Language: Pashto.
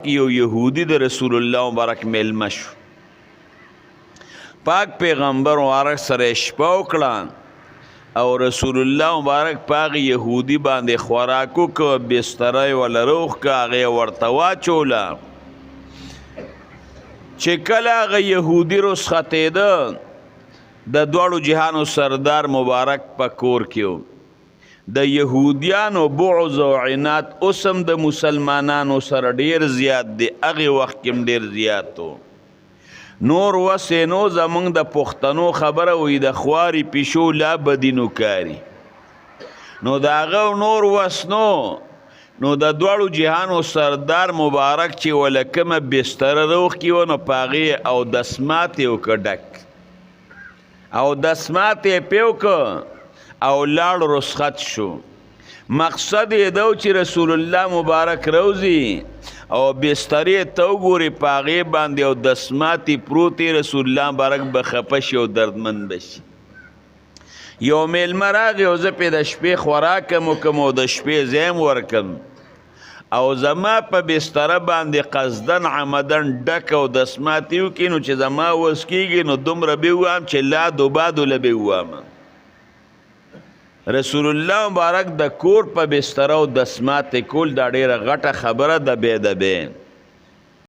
یو یهودی د رسول الله مبارک میلمه شو. پاک پیغمبر مبارک سره شپه وکړه او رسول الله مبارک پاک یهودی باندې خوراکو که بستره ولا روخ که هغه ورته واچوله. چې کله هغه یهودي رخصتېده د دواړو جهانو سردار مبارک په کور کې د یهودیانو بعض او عناد اوسم د مسلمانانو سره ډیر زیات دی، هغې وخت کې ډیر زیات و. نور وسې نو زمونږ د پښتنو خبره وي د خواري پیشو لا بدینو کاري، نو د هغه نور وس نو د دواړو جهانو سردار مبارک چې وله کومه بستره روخ کې و نو په هغې اودسمات یې وکړه ډک، اودسمات یې پې وکړه او لاړ رخصت شو. مقصد یې دو چې رسول الله مبارک روزي او بسترې ته وګوري په هغې باندې او دسماتې پروت رسول الله مبارک به خفه شي او دردمند به شي. یو میلمه راغی او زه پې د شپې خوراک وکړم او د شپې ځای م ورکړم او زما په بستره باندې قصدن عمدن ډک او دسماتې وکړي نو چې زما وس کېږي نو دومره به ووایم چې لادو بادو له به ووایم. رسول الله مبارک د کور په بستره او دسمات کول دا ډیره غټه خبره ده.